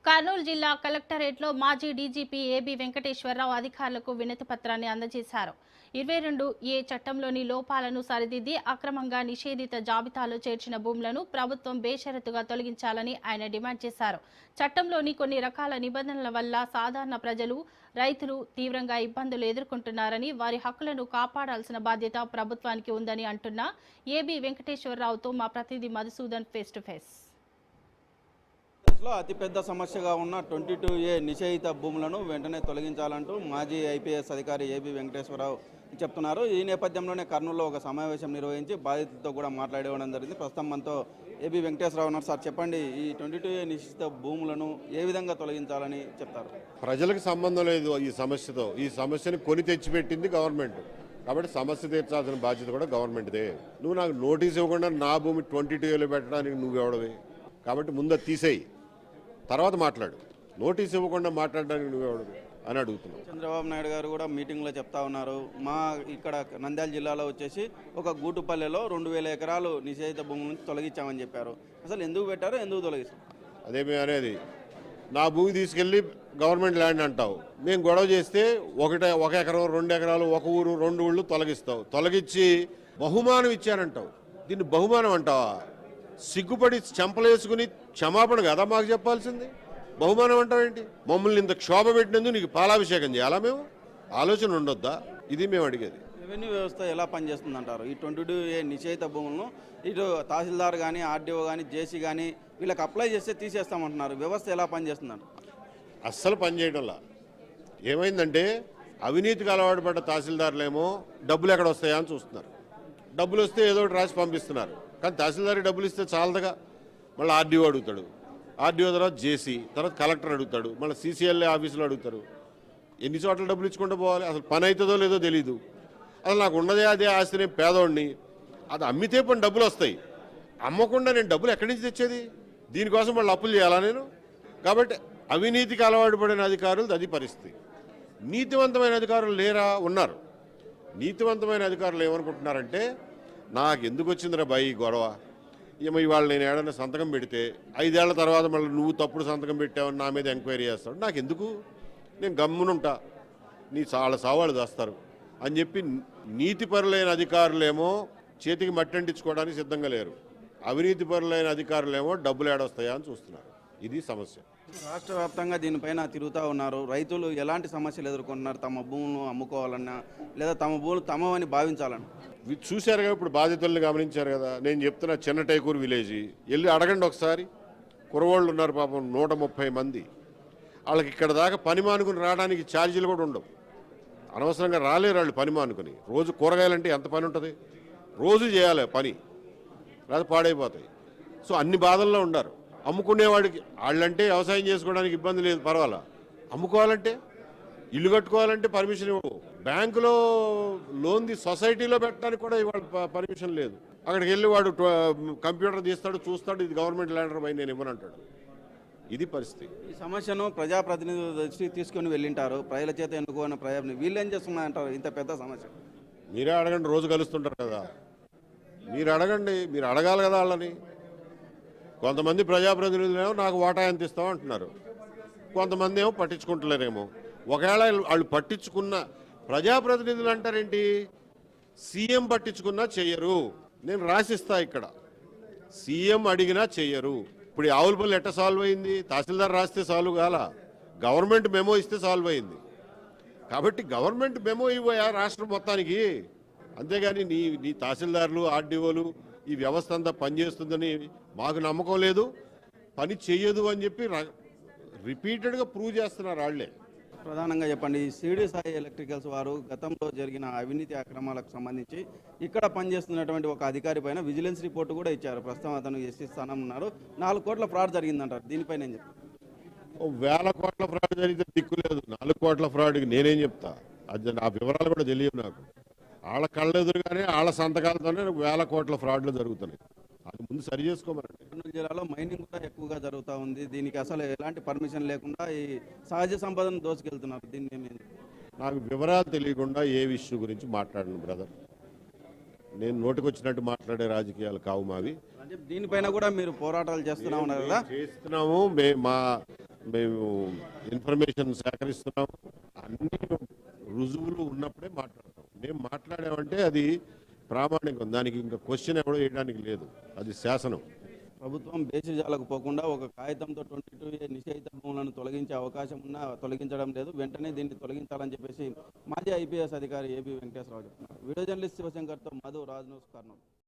కర్నూలు జిల్లా కలెక్టరేట్లో మాజీ డీజీపీ ఏబీ వెంకటేశ్వరరావు అధికారులకు వినతి పత్రాన్ని అందజేశారు. 22(a) చట్టంలోని లోపాలను సరిదిద్ది అక్రమంగా నిషేధిత జాబితాలో చేర్చిన భూములను ప్రభుత్వం బేషరతుగా తొలగించాలని ఆయన డిమాండ్ చేశారు. చట్టంలోని కొన్ని రకాల నిబంధనల వల్ల సాధారణ ప్రజలు, రైతులు తీవ్రంగా ఇబ్బందులు ఎదుర్కొంటున్నారని, వారి హక్కులను కాపాడాల్సిన బాధ్యత ప్రభుత్వానికి ఉందని అంటున్న ఏబీ వెంకటేశ్వరరావుతో మా ప్రతినిధి మధుసూదన్ ఫేస్ టు ఫేస్. అతిపెద్ద సమస్యగా ఉన్న 22(a) నిషేధిత భూములను వెంటనే తొలగించాలంటూ మాజీ ఐపీఎస్ అధికారి ఏబీ వెంకటేశ్వరరావు చెప్తున్నారు. ఈ నేపథ్యంలోనే కర్నూలులో ఒక సమావేశం నిర్వహించి బాధితులతో కూడా మాట్లాడేవడం జరిగింది. ప్రస్తుతం మనతో ఏబీ వెంకటేశ్వరరావు ఉన్నారు. సార్ చెప్పండి, ఈ 22(a) నిషేధిత భూములను ఏ విధంగా తొలగించాలని చెప్తారు? ప్రజలకు సంబంధం లేదు ఈ సమస్యతో. ఈ సమస్యను కొని తెచ్చిపెట్టింది గవర్నమెంట్, కాబట్టి సమస్య తీర్చాల్సిన బాధ్యత కూడా గవర్నమెంట్దే. నువ్వు నాకు నోటీస్ ఇవ్వకుండా నా భూమి 22(a)లో పెట్టడానికి నువ్వెవడవి? కాబట్టి ముందు తీసేయి, తర్వాత మాట్లాడు. నోటీస్ ఇవ్వకుండా మాట్లాడడానికి నువ్వెవడవి అని అడుగుతున్నావు. చంద్రబాబు నాయుడు గారు కూడా మీటింగ్లో చెప్తా ఉన్నారు, మా ఇక్కడ నంద్యాల జిల్లాలో వచ్చేసి ఒక గూటుపల్లెలో 2000 ఎకరాలు నిషేధిత భూమి నుంచి తొలగించామని చెప్పారు. అసలు ఎందుకు పెట్టారో, ఎందుకు తొలగిస్తారు? అదేమే అనేది, నా భూమి తీసుకెళ్ళి గవర్నమెంట్ ల్యాండ్ అంటావు. మేము గొడవ చేస్తే 1 ఎకరం 2 ఎకరాలు, 1 ఊరు 2 ఊళ్ళు తొలగిస్తావు. తొలగించి బహుమానం ఇచ్చానంటావు. దీన్ని బహుమానం అంటావా? సిగ్గుపడి చెంపలేసుకుని క్షమాపణ కదా మాకు చెప్పాల్సింది. బహుమానం అంటావేంటి? మమ్మల్ని ఇంత క్షోభ పెట్టినందుకు నీకు పాలాభిషేకం చేయాలా? మేము ఆలోచన ఉండొద్దా? ఇది మేము అడిగేది. రెవెన్యూ వ్యవస్థ ఎలా పనిచేస్తుంది అంటారు? ఈ 22(a) నిషేధిత భూములను ఇటు తహసీల్దార్ కానీ, ఆర్డీఓ కానీ, జేసీ కానీ వీళ్ళకి అప్లై చేస్తే తీసేస్తామంటున్నారు. వ్యవస్థ ఎలా పనిచేస్తుందంట? అస్సలు పనిచేయడంలా. ఏమైందంటే, అవినీతికి అలవాటు పడ్డ తహసీల్దారులేమో డబ్బులు ఎక్కడ వస్తాయా అని చూస్తున్నారు. డబ్బులు వస్తే ఏదో ఒకటి రాసి పంపిస్తున్నారు. కానీ తహసీల్దార్కి డబ్బులు ఇస్తే చాలదుగా. మళ్ళీ ఆర్డీఓ అడుగుతాడు, ఆర్డీఓ తర్వాత జేసీ, తర్వాత కలెక్టర్ అడుగుతాడు, మళ్ళీ సీసీఎల్ఏ ఆఫీసులో అడుగుతారు. ఎన్ని చోట్ల డబ్బులు ఇచ్చుకుంటూ పోవాలి? అసలు పని అవుతుందో లేదో తెలీదు. అసలు నాకు ఉన్నదే అదే ఆస్తి, నేను పేదోడిని, అది అమ్మితే పని డబ్బులు వస్తాయి. అమ్మకుండా నేను డబ్బులు ఎక్కడి నుంచి తెచ్చేది? దీనికోసం మళ్ళీ అప్పులు చేయాలా నేను? కాబట్టి అవినీతికి అలవాటు పడిన అధికారులు అది పరిస్థితి. నీతివంతమైన అధికారులు లేరా? ఉన్నారు. నీతివంతమైన అధికారులు ఏమనుకుంటున్నారంటే, నాకు ఎందుకు వచ్చిందిరా బాయ్ ఈ గొడవ, ఏమో ఇవాళ నేను ఏడన్నా సంతకం పెడితే 5 ఏళ్ల తర్వాత మళ్ళీ నువ్వు తప్పుడు సంతకం పెట్టావని నా మీద ఎంక్వైరీ చేస్తాడు. నాకు ఎందుకు, నేను గమ్మునుంటా, నీ చాలా సావాళ్ళు చేస్తారు అని చెప్పి నీతిపరులైన అధికారులేమో చేతికి మట్టంటించుకోవడానికి సిద్ధంగా లేరు. అవినీతిపరులైన అధికారులేమో డబ్బులు ఏడొస్తాయా అని చూస్తున్నారు. ఇది సమస్య. రాష్ట్ర వ్యాప్తంగా దీనిపైన తిరుగుతూ ఉన్నారు. రైతులు ఎలాంటి సమస్యలు ఎదుర్కొంటున్నారు? తమ భూములను అమ్ముకోవాలన్నా లేదా తమ భూములు తమవని భావించాలన్నా చూశారుగా, ఇప్పుడు బాధితుల్ని గమనించారు కదా. నేను చెప్తున్నా, చిన్న టైకూరు విలేజ్ వెళ్ళి అడగండి ఒకసారి. కురవాళ్ళు ఉన్నారు పాపం 130 మంది. వాళ్ళకి ఇక్కడ దాకా పని మానుకుని రావడానికి ఛార్జీలు కూడా ఉండవు. అనవసరంగా రాలేరు వాళ్ళు పని మానుకుని. రోజు కూరగాయలంటే ఎంత పని ఉంటుంది? రోజు చేయాలి పని, లేదా పాడైపోతాయి. సో అన్ని బాధల్లో ఉన్నారు. అమ్ముకునేవాడికి వాళ్ళంటే వ్యవసాయం చేసుకోవడానికి ఇబ్బంది లేదు, పర్వాలా. అమ్ముకోవాలంటే, ఇల్లు కట్టుకోవాలంటే పర్మిషన్ ఇవ్వవు. బ్యాంకులో లోన్ సొసైటీలో పెట్టడానికి కూడా ఇవాళ పర్మిషన్ లేదు. అక్కడికి వెళ్ళి వాడు కంప్యూటర్ తీస్తాడు, చూస్తాడు, ఇది గవర్నమెంట్ ల్యాండర్ పై నేను ఇవ్వనంటాడు. ఇది పరిస్థితి. ఈ సమస్యను ప్రజాప్రతినిధుల దృష్టికి తీసుకొని వెళ్ళింటారు. ప్రజల చేత ఎన్నుకోని ప్రజలు వీళ్ళు ఏం చేస్తున్నారంటారు? ఇంత పెద్ద సమస్య మీరే అడగండి, రోజు కలుస్తుంటారు కదా. మీరు అడగండి, మీరు అడగాలి కదా వాళ్ళని. కొంతమంది ప్రజాప్రతినిధులేమో నాకు వాటా ఎంత ఇస్తామో అంటున్నారు, కొంతమంది ఏమో పట్టించుకుంటలేరేమో. ఒకవేళ వాళ్ళు పట్టించుకున్న ప్రజాప్రతినిధులు అంటారేంటి? సీఎం పట్టించుకున్నా చెయ్యరు. నేను రాసిస్తా ఇక్కడ, సీఎం అడిగినా చెయ్యరు. ఇప్పుడు ఈ ఆవులపల్లి ఎట్ట సాల్వ్ అయింది? తహసీల్దార్ రాస్తే సాల్వ్ కాల, గవర్నమెంట్ మెమో ఇస్తే సాల్వ్ అయింది. కాబట్టి గవర్నమెంట్ మెమో ఇవ్వయా రాష్ట్రం మొత్తానికి. అంతేగాని నీ తహసీల్దార్లు, ఆర్డీఓలు ఈ వ్యవస్థ అంతా పనిచేస్తుందని మాకు నమ్మకం లేదు, పని చెయ్యదు అని చెప్పి రిపీటెడ్గా ప్రూవ్ చేస్తున్నారు వాళ్ళే. ప్రధానంగా చెప్పండి, సిడి సాయి ఎలక్ట్రికల్స్ వారు గతంలో జరిగిన అవినీతి అక్రమాలకు సంబంధించి ఇక్కడ పనిచేస్తున్నటువంటి ఒక అధికారి పైన విజిలెన్స్ రిపోర్టు కూడా ఇచ్చారు. ప్రస్తుతం అతను ఎస్సీ స్థానం ఉన్నారు. 4 కోట్ల ఫ్రాడ్ జరిగిందంటారు. దీనిపైన ఏం చెప్తారు? 1000 కోట్ల ఫ్రాడ్ జరిగితే దిక్కులేదు. 4 కోట్ల ఫ్రాడ్కి నేనేం చెప్తా? అది ఆ వివరాలు కూడా తెలియదు నాకు. వాళ్ళ కళ్ళెదురుగానే వాళ్ళ సంతకాలతోనే 1000 కోట్ల ఫ్రాడ్లు జరుగుతున్నాయి. అది ముందు సరి చేసుకోమనండి. కర్నూలు జిల్లాలో మైనింగ్ కూడా ఎక్కువగా జరుగుతూ ఉంది. దీనికి అసలు ఎలాంటి పర్మిషన్ లేకుండా ఈ సహజ సంపదను దోచుకెళ్తున్నారు. దీన్ని నాకు వివరాలు తెలియకుండా ఏ విషయం గురించి మాట్లాడను బ్రదర్. నేను నోటికొచ్చినట్టు మాట్లాడే రాజకీయాలు కావు మావి. దీనిపైన కూడా మీరు పోరాటాలు చేస్తున్నా ఉన్నారు కదా? చేస్తున్నాము. మేము ఇన్ఫర్మేషన్ సేకరిస్తున్నాము. అన్ని రుజువులు ఉన్నప్పుడే మాట్లాడతాం. మేము మాట్లాడామంటే అది ప్రామాణికం, దానికి ఇంకా క్వశ్చన్ ఎవడో వేయడానికి లేదు, అది శాసనం. ప్రభుత్వం బేసిజాలకు పోకుండా ఒక కాగితంతో 22A నిషేధిత భూములను తొలగించే అవకాశం ఉన్నా తొలగించడం లేదు. వెంటనే దీన్ని తొలగించాలని చెప్పేసి మాజీ IPS అధికారి ఏబీ వెంకటేశ్వరరావు చెప్తున్నారు. వీడియో జర్నలిస్ట్ శివశంకర్తో మధు, రాజ్ న్యూస్, కర్నూలు.